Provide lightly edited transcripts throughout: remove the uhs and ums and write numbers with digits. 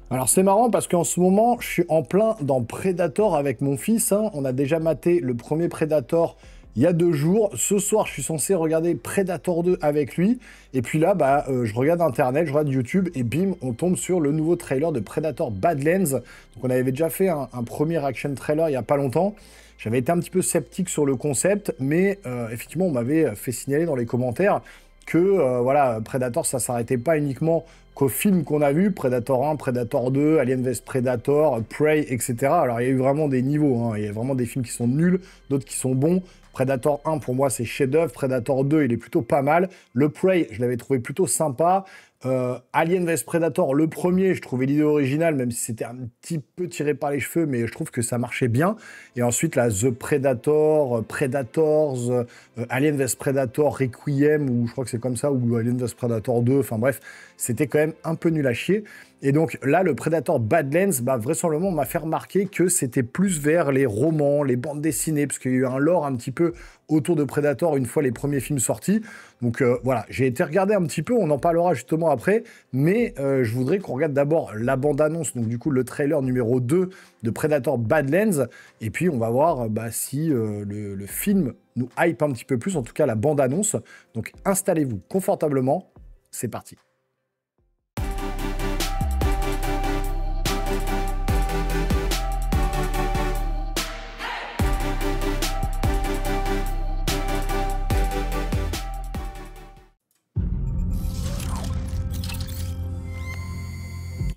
Alors c'est marrant parce qu'en ce moment, je suis en plein dans Predator avec mon fils, hein. On a déjà maté le premier Predator il y a 2 jours. Ce soir, je suis censé regarder Predator 2 avec lui. Et puis là, je regarde Internet, je regarde YouTube et bim, on tombe sur le nouveau trailer de Predator Badlands. Donc on avait déjà fait un premier action trailer il n'y a pas longtemps. J'avais été un petit peu sceptique sur le concept, mais effectivement, on m'avait fait signaler dans les commentaires que voilà, Predator, ça s'arrêtait pas uniquement qu'aux films qu'on a vus, Predator 1, Predator 2, Alien vs Predator, Prey, etc. Alors il y a eu vraiment des niveaux, hein. Il y a vraiment des films qui sont nuls, d'autres qui sont bons. Predator 1, pour moi, c'est chef-d'œuvre. Predator 2, il est plutôt pas mal. Le Prey, je l'avais trouvé plutôt sympa. Alien vs Predator, le premier, je trouvais l'idée originale, même si c'était un petit peu tiré par les cheveux, mais je trouve que ça marchait bien. Et ensuite, là, The Predator, Predators, Alien vs Predator, Requiem, ou je crois que c'est comme ça, ou Alien vs Predator 2, enfin bref, c'était quand même un peu nul à chier. Et donc là, le Predator Badlands, vraisemblablement, m'a fait remarquer que c'était plus vers les romans, les bandes dessinées, parce qu'il y a eu un lore un petit peu autour de Predator une fois les premiers films sortis. Donc voilà, j'ai été regarder un petit peu, on en parlera justement après, mais je voudrais qu'on regarde d'abord la bande-annonce, donc du coup le trailer numéro 2 de Predator Badlands, et puis on va voir si le film nous hype un petit peu plus, en tout cas la bande-annonce. Donc installez-vous confortablement, c'est parti.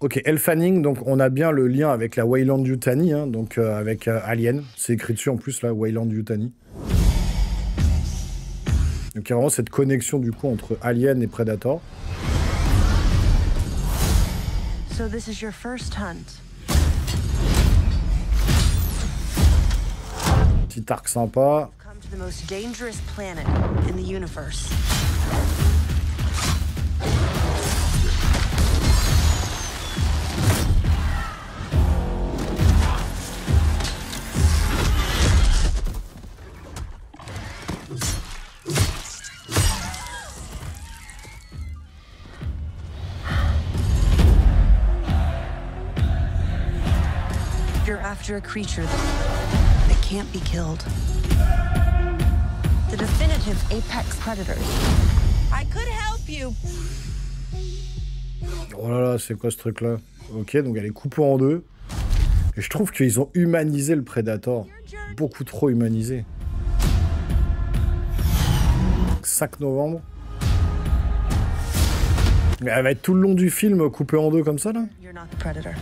Ok, Elle Fanning, donc on a bien le lien avec la Weyland Yutani, hein, donc avec Alien. C'est écrit dessus en plus, là, Weyland Yutani. Donc il y a vraiment cette connexion du coup entre Alien et Predator. So this is your first hunt. Petit arc sympa. Come to the most dangerous planet in the universe. You're after a creature that can't be killed. The definitive apex predators. I could help you. Oh là là, c'est quoi ce truc-là? Ok, donc elle est coupée en deux. Et je trouve qu'ils ont humanisé le Predator. Beaucoup trop humanisé. 5 novembre. Mais elle va être tout le long du film coupée en deux comme ça, là? You're not the predator.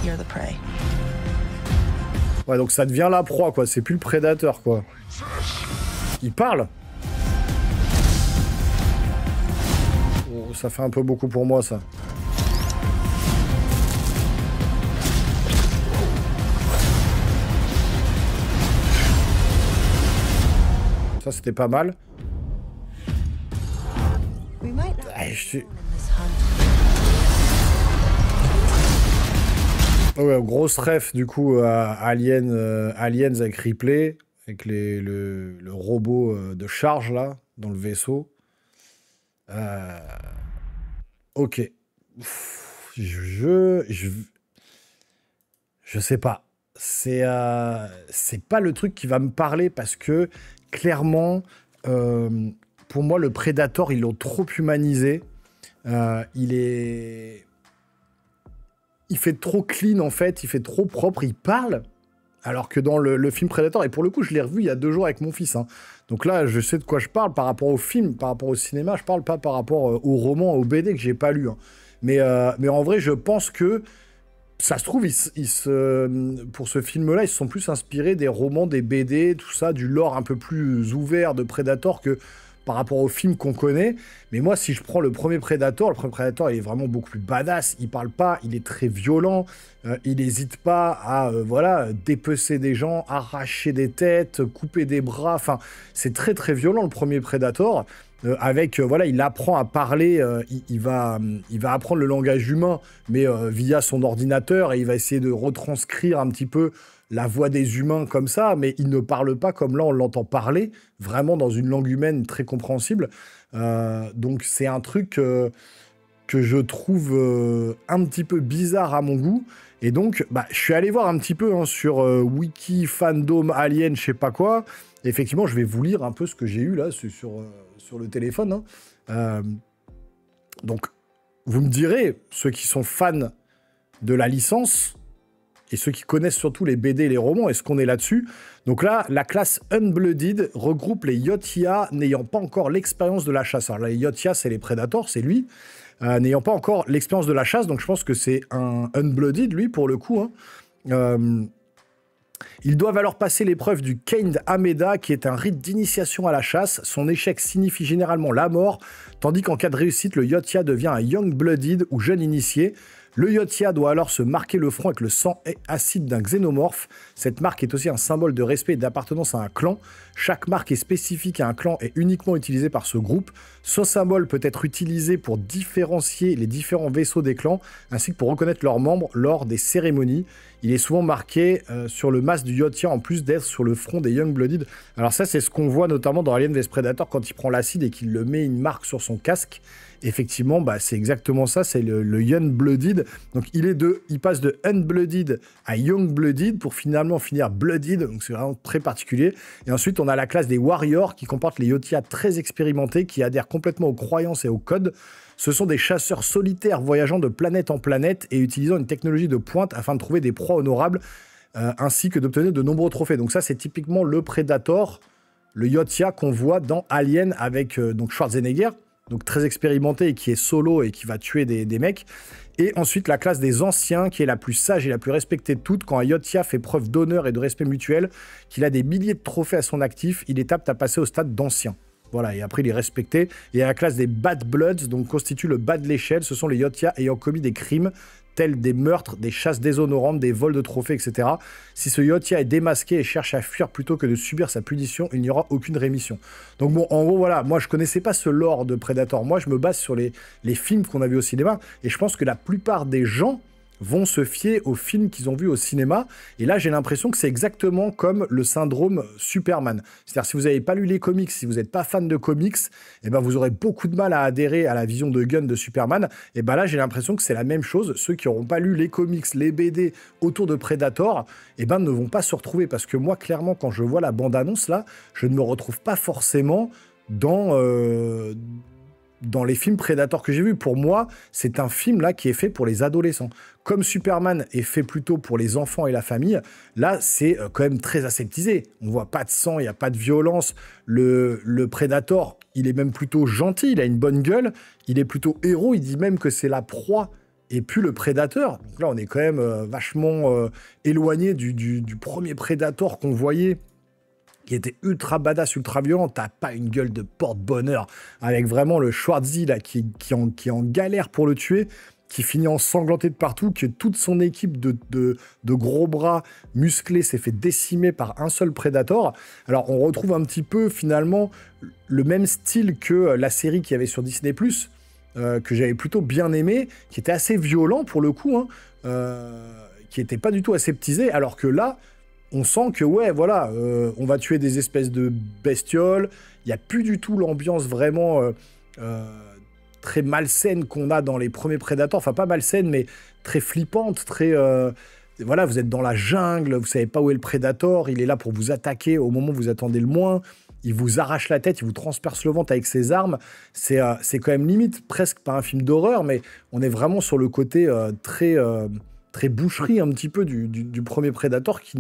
You're the prey. Ouais, donc ça devient la proie, quoi. C'est plus le prédateur, quoi. Il parle. Oh, ça fait un peu beaucoup pour moi, ça. Ça, c'était pas mal. We might not Ah, be je suis... alone in this hunt. Oh ouais, grosse ref, du coup, à Alien, Aliens avec Ripley, avec le robot de charge, là, dans le vaisseau. Ok. Pff, je sais pas. C'est pas le truc qui va me parler parce que, clairement, pour moi, le Predator, ils l'ont trop humanisé. Il fait trop clean, en fait. Il fait trop propre. Il parle. Alors que dans le film Predator, et pour le coup, je l'ai revu il y a 2 jours avec mon fils, hein. Donc là, je sais de quoi je parle par rapport au film, par rapport au cinéma. Je parle pas par rapport au roman, au BD que j'ai pas lu, hein. Mais en vrai, je pense que ça se trouve, pour ce film-là, ils se sont plus inspirés des romans, des BD, tout ça, du lore un peu plus ouvert de Predator que par rapport au film qu'on connaît. Mais moi, si je prends le premier Predator, il est vraiment beaucoup plus badass. Il parle pas, il est très violent. Il n'hésite pas à voilà, dépecer des gens, arracher des têtes, couper des bras. Enfin, c'est très très violent le premier Predator. voilà, il apprend à parler, il va apprendre le langage humain, mais via son ordinateur, et il va essayer de retranscrire un petit peu la voix des humains comme ça, mais il ne parle pas comme là on l'entend parler, vraiment dans une langue humaine très compréhensible. Donc c'est un truc que je trouve un petit peu bizarre à mon goût. Et donc, bah, je suis allé voir un petit peu sur Wiki, Fandom, Alien, je sais pas quoi. Et effectivement, je vais vous lire un peu ce que j'ai eu là sur le téléphone. Hein. Donc, vous me direz, ceux qui sont fans de la licence, et ceux qui connaissent surtout les BD et les romans, est-ce qu'on est là-dessus? Donc là, la classe Unblooded regroupe les Yotia n'ayant pas encore l'expérience de la chasse. Alors les Yotia, c'est les Predators, c'est lui. N'ayant pas encore l'expérience de la chasse, donc je pense que c'est un Unblooded, lui, pour le coup. Hein. Ils doivent alors passer l'épreuve du Kind Ameda, qui est un rite d'initiation à la chasse. Son échec signifie généralement la mort, tandis qu'en cas de réussite, le Yotia devient un Young-Blooded ou jeune initié. Le Yotia doit alors se marquer le front avec le sang acide d'un xénomorphe. Cette marque est aussi un symbole de respect et d'appartenance à un clan. Chaque marque est spécifique à un clan et uniquement utilisée par ce groupe. Ce symbole peut être utilisé pour différencier les différents vaisseaux des clans, ainsi que pour reconnaître leurs membres lors des cérémonies. Il est souvent marqué sur le masque du Yotia en plus d'être sur le front des Young-Blooded. Alors ça, c'est ce qu'on voit notamment dans Alien vs Predator quand il prend l'acide et qu'il le met une marque sur son casque. Effectivement, bah, c'est exactement ça, c'est le Young-Blooded. Donc il passe de Unblooded à Young-Blooded pour finalement finir Blooded, donc c'est vraiment très particulier. Et ensuite, on a la classe des Warriors qui comporte les Yotia très expérimentés qui adhèrent complètement aux croyances et aux codes. Ce sont des chasseurs solitaires voyageant de planète en planète et utilisant une technologie de pointe afin de trouver des proies honorables ainsi que d'obtenir de nombreux trophées. Donc ça, c'est typiquement le Predator, le Yotia qu'on voit dans Alien avec donc Schwarzenegger, donc très expérimenté et qui est solo et qui va tuer des mecs. Et ensuite, la classe des anciens, qui est la plus sage et la plus respectée de toutes. Quand un Yotia fait preuve d'honneur et de respect mutuel, qu'il a des milliers de trophées à son actif, il est apte à passer au stade d'ancien. Voilà, et après il est respecté. Et la classe des Bad Bloods, donc constitue le bas de l'échelle. Ce sont les Yotia ayant commis des crimes, tels des meurtres, des chasses déshonorantes, des vols de trophées, etc. Si ce Yotia est démasqué et cherche à fuir plutôt que de subir sa punition, il n'y aura aucune rémission. Donc bon, en gros, voilà, moi je connaissais pas ce lore de Predator. Moi je me base sur les films qu'on a vus au cinéma. Et je pense que la plupart des gens vont se fier aux films qu'ils ont vus au cinéma. Et là, j'ai l'impression que c'est exactement comme le syndrome Superman. C'est-à-dire, si vous n'avez pas lu les comics, si vous n'êtes pas fan de comics, eh ben, vous aurez beaucoup de mal à adhérer à la vision de Gunn de Superman. Et ben là, j'ai l'impression que c'est la même chose. Ceux qui n'auront pas lu les comics, les BD autour de Predator, eh ben, ne vont pas se retrouver. Parce que moi, clairement, quand je vois la bande-annonce, là, je ne me retrouve pas forcément dans les films Predator que j'ai vus. Pour moi, c'est un film là qui est fait pour les adolescents. Comme Superman est fait plutôt pour les enfants et la famille, là, c'est quand même très aseptisé. On voit pas de sang, il n'y a pas de violence. Le Predator, il est même plutôt gentil, il a une bonne gueule, il est plutôt héros, il dit même que c'est la proie et puis le prédateur. Donc là, on est quand même vachement éloigné du premier Predator qu'on voyait, qui était ultra badass, ultra violent. T'as pas une gueule de porte-bonheur, avec vraiment le Schwarzy là, qui est en galère pour le tuer, qui finit ensanglanté de partout, que toute son équipe de gros bras musclés s'est fait décimer par un seul Predator. Alors on retrouve un petit peu finalement le même style que la série qu'il y avait sur Disney+, que j'avais plutôt bien aimé, qui était assez violent pour le coup, hein, qui était pas du tout aseptisé, alors que là, on sent que, ouais, voilà, on va tuer des espèces de bestioles. Il n'y a plus du tout l'ambiance vraiment très malsaine qu'on a dans les premiers Predators. Enfin, pas malsaine, mais très flippante, très... voilà, vous êtes dans la jungle, vous savez pas où est le Predator, il est là pour vous attaquer au moment où vous attendez le moins. Il vous arrache la tête, il vous transperce le ventre avec ses armes. C'est quand même limite, presque pas un film d'horreur, mais on est vraiment sur le côté très boucherie un petit peu du premier Predator qui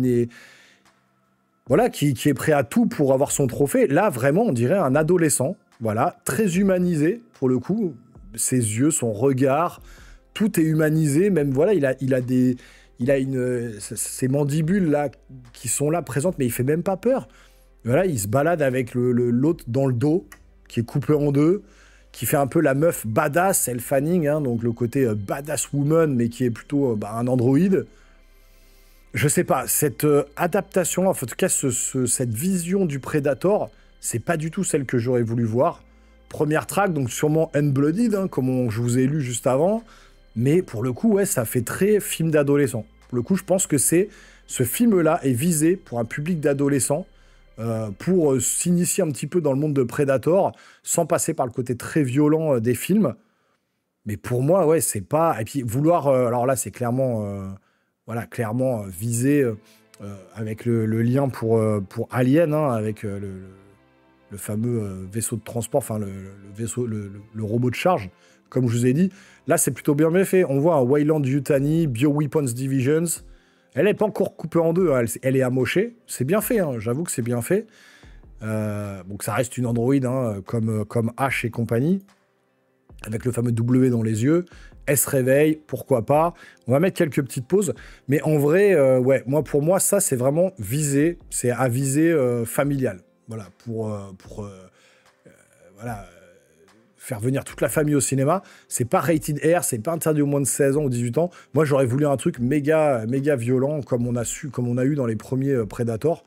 est prêt à tout pour avoir son trophée. Là, vraiment, on dirait un adolescent, voilà, très humanisé pour le coup. Ses yeux, son regard, tout est humanisé. Même voilà, il a ces mandibules là qui sont là présentes, mais il fait même pas peur. Voilà, il se balade avec l'autre dans le dos, qui est coupé en deux, qui fait un peu la meuf badass, Elle Fanning, hein, donc le côté badass woman, mais qui est plutôt un androïde. Je sais pas, cette adaptation, en tout cas cette vision du Predator, c'est pas du tout celle que j'aurais voulu voir. première track, donc sûrement Unblooded, hein, comme je vous ai lu juste avant. Mais pour le coup, ouais, ça fait très film d'adolescent. Pour le coup, je pense que ce film-là est visé pour un public d'adolescents, pour s'initier un petit peu dans le monde de Predator, sans passer par le côté très violent des films. Mais pour moi, ouais, c'est pas... Et puis vouloir... alors là, c'est clairement... voilà, clairement visé avec le lien pour Alien, hein, avec le fameux vaisseau de transport, enfin le robot de charge, comme je vous ai dit. Là, c'est plutôt bien fait. On voit un Weyland Yutani, Bioweapons Divisions. Elle n'est pas encore coupée en deux, hein. Elle est amochée. C'est bien fait, hein. J'avoue que c'est bien fait. Donc ça reste une Android, hein, comme H et compagnie, avec le fameux W dans les yeux. Elle se réveille, pourquoi pas. On va mettre quelques petites pauses. Mais en vrai, ouais, pour moi, ça, c'est vraiment visé. C'est à visée familiale. Voilà, pour voilà, faire venir toute la famille au cinéma. C'est pas rated R, c'est pas interdit aux moins de 16 ans ou 18 ans. Moi, j'aurais voulu un truc méga violent, comme on a eu dans les premiers Predator.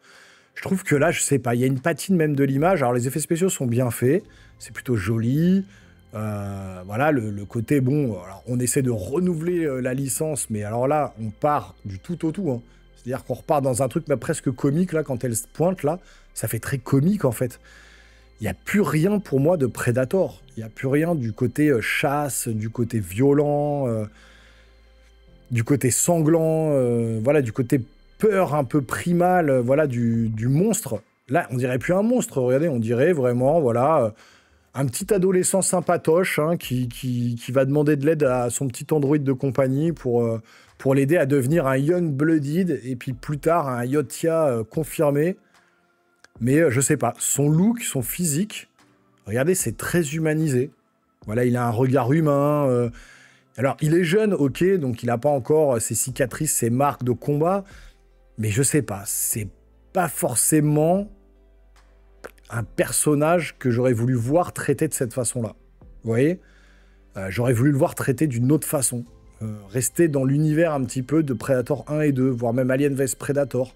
Je trouve que là, je sais pas, il y a une patine même de l'image. Alors, les effets spéciaux sont bien faits. C'est plutôt joli. Voilà, le côté, bon, alors on essaie de renouveler la licence, mais alors là, on part du tout au tout, hein. C'est-à-dire qu'on repart dans un truc mais presque comique, là, quand elle se pointe, là, ça fait très comique, en fait. Il n'y a plus rien, pour moi, de Predator. Il n'y a plus rien du côté chasse, du côté violent, du côté sanglant, voilà, du côté peur un peu primale, voilà, du monstre. Là, on dirait plus un monstre, regardez, on dirait vraiment, voilà... un petit adolescent sympatoche, hein, qui va demander de l'aide à son petit android de compagnie pour l'aider à devenir un Young Blooded et puis plus tard un Yotia confirmé. Mais je sais pas, son look, son physique, regardez, c'est très humanisé. Voilà, il a un regard humain. Alors, il est jeune, ok, donc il n'a pas encore ses cicatrices, ses marques de combat. Mais je sais pas, c'est pas forcément... un personnage que j'aurais voulu voir traité de cette façon-là. Vous voyez, j'aurais voulu le voir traité d'une autre façon. Rester dans l'univers un petit peu de Predator 1 et 2, voire même Alien vs Predator.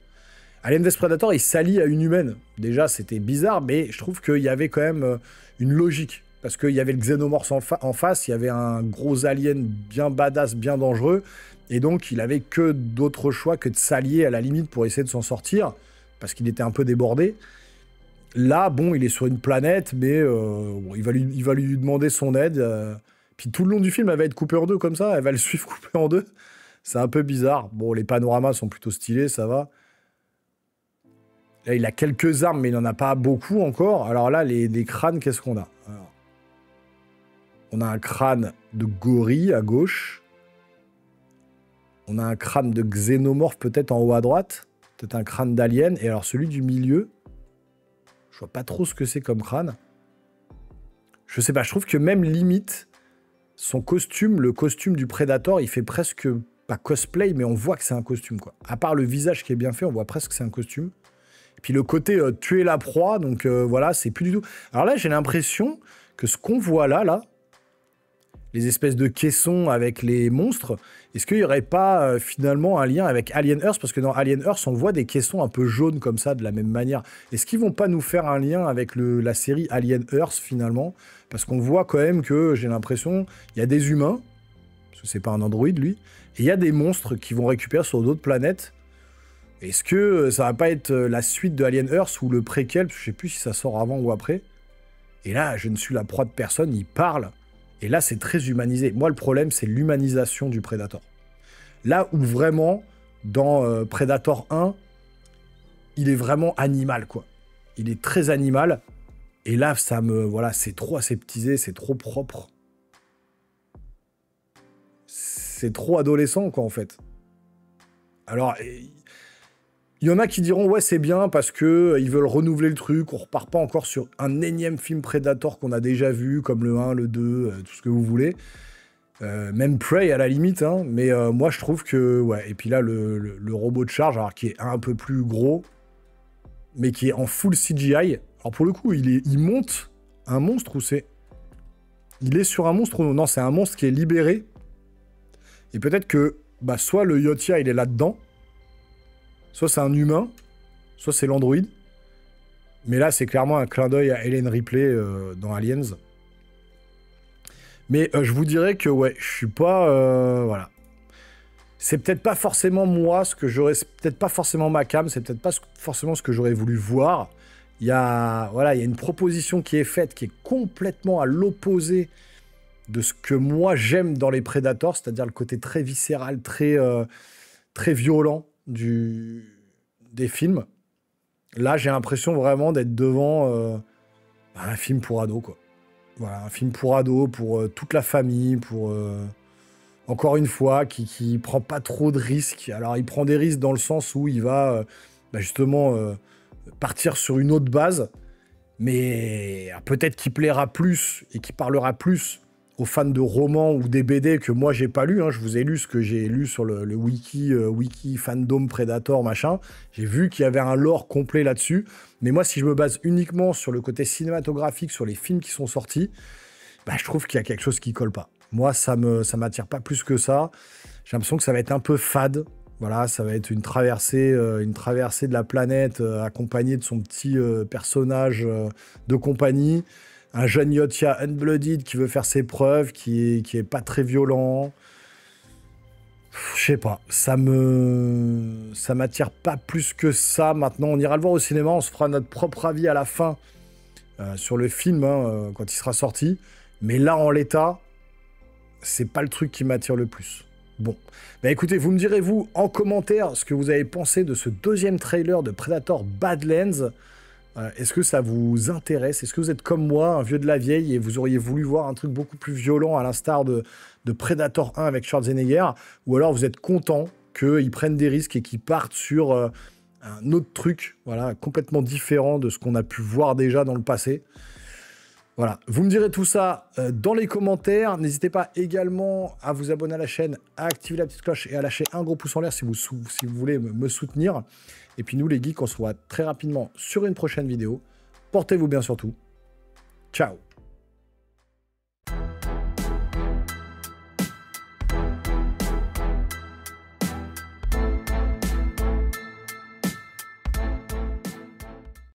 Alien vs Predator, il s'allie à une humaine. Déjà, c'était bizarre, mais je trouve qu'il y avait quand même une logique. Parce qu'il y avait le Xenomorph en face, il y avait un gros alien bien badass, bien dangereux, et donc il avait que d'autres choix que de s'allier à la limite pour essayer de s'en sortir, parce qu'il était un peu débordé. Là, bon, il est sur une planète, mais bon, il va lui demander son aide. Puis tout le long du film, elle va être coupée en deux comme ça. Elle va le suivre coupé en deux. C'est un peu bizarre. Bon, les panoramas sont plutôt stylés, ça va. Là, il a quelques armes, mais il n'en a pas beaucoup encore. Alors là, les crânes, qu'est-ce qu'on a? Alors, on a un crâne de gorille à gauche. On a un crâne de xénomorphe peut-être en haut à droite. Peut-être un crâne d'alien. Et alors celui du milieu... je vois pas trop ce que c'est comme crâne. Je sais pas, je trouve que même limite, son costume, le costume du Predator, il fait presque, pas cosplay, mais on voit que c'est un costume, quoi. À part le visage qui est bien fait, on voit presque que c'est un costume. Et puis le côté tuer la proie, donc voilà, c'est plus du tout... Alors là, j'ai l'impression que ce qu'on voit là, les espèces de caissons avec les monstres, est-ce qu'il n'y aurait pas finalement un lien avec Alien Earth? Parce que dans Alien Earth, on voit des caissons un peu jaunes comme ça, de la même manière. Est-ce qu'ils vont pas nous faire un lien avec la série Alien Earth finalement? Parce qu'on voit quand même que, j'ai l'impression, il y a des humains, parce que c'est pas un androïde lui, et il y a des monstres qui vont récupérer sur d'autres planètes. Est-ce que ça va pas être la suite de Alien Earth ou le préquel? Je sais plus si ça sort avant ou après. Et là, je ne suis la proie de personne, il parle. Et là, c'est très humanisé. Moi, le problème, c'est l'humanisation du Predator. Là où vraiment, dans Predator 1, il est vraiment animal, quoi. Il est très animal. Et là, ça me... voilà, c'est trop aseptisé, c'est trop propre. C'est trop adolescent, quoi, en fait. Alors, il y en a qui diront, ouais, c'est bien parce que ils veulent renouveler le truc, on repart pas encore sur un énième film Predator qu'on a déjà vu, comme le 1, le 2, tout ce que vous voulez. Même Prey à la limite, hein, mais moi je trouve que, ouais, et puis là, le robot de charge, alors qui est un peu plus gros, mais qui est en full CGI. Alors pour le coup, il monte un monstre ou c'est... Il est sur un monstre ou non? Non, c'est un monstre qui est libéré. Et peut-être que, bah, soit le Yotia, il est là-dedans, soit c'est un humain, soit c'est l'androïde. Mais là, c'est clairement un clin d'œil à Ellen Ripley dans Aliens. Mais je vous dirais que, ouais, je suis pas... voilà. C'est peut-être pas forcément moi, ce que j'aurais... C'est peut-être pas forcément ma cam, c'est peut-être pas forcément ce que j'aurais voulu voir. Il y a, voilà, il y a une proposition qui est faite, qui est complètement à l'opposé de ce que moi j'aime dans les Predators, c'est-à-dire le côté très viscéral, très violent des films. Là, j'ai l'impression vraiment d'être devant un film pour ados, quoi. Voilà, un film pour ados, pour toute la famille, pour... encore une fois, qui prend pas trop de risques. Alors, il prend des risques dans le sens où il va justement partir sur une autre base, mais peut-être qu'il plaira plus et qu'il parlera plus aux fans de romans ou des BD que moi j'ai pas lu. Hein. Je vous ai lu ce que j'ai lu sur le wiki fandom Predator machin. J'ai vu qu'il y avait un lore complet là-dessus. Mais moi, si je me base uniquement sur le côté cinématographique, sur les films qui sont sortis, je trouve qu'il y a quelque chose qui colle pas. Moi, ça m'attire pas plus que ça. J'ai l'impression que ça va être un peu fade. Voilà, ça va être une traversée de la planète accompagnée de son petit personnage de compagnie. Un jeune Yotcha unblooded qui veut faire ses preuves, qui est pas très violent. Je sais pas, ça m'attire pas plus que ça. Maintenant, on ira le voir au cinéma, on se fera notre propre avis à la fin sur le film quand il sera sorti. Mais là, en l'état, c'est pas le truc qui m'attire le plus. Bon, écoutez, vous me direz, vous, en commentaire, ce que vous avez pensé de ce deuxième trailer de Predator Badlands. Est-ce que ça vous intéresse? Est-ce que vous êtes comme moi, un vieux de la vieille, et vous auriez voulu voir un truc beaucoup plus violent à l'instar de Predator 1 avec Schwarzenegger? Ou alors vous êtes content qu'ils prennent des risques et qu'ils partent sur un autre truc, voilà, complètement différent de ce qu'on a pu voir déjà dans le passé? Voilà, vous me direz tout ça dans les commentaires. N'hésitez pas également à vous abonner à la chaîne, à activer la petite cloche et à lâcher un gros pouce en l'air si vous voulez me soutenir. Et puis nous les geeks, on se voit très rapidement sur une prochaine vidéo. Portez-vous bien surtout. Ciao.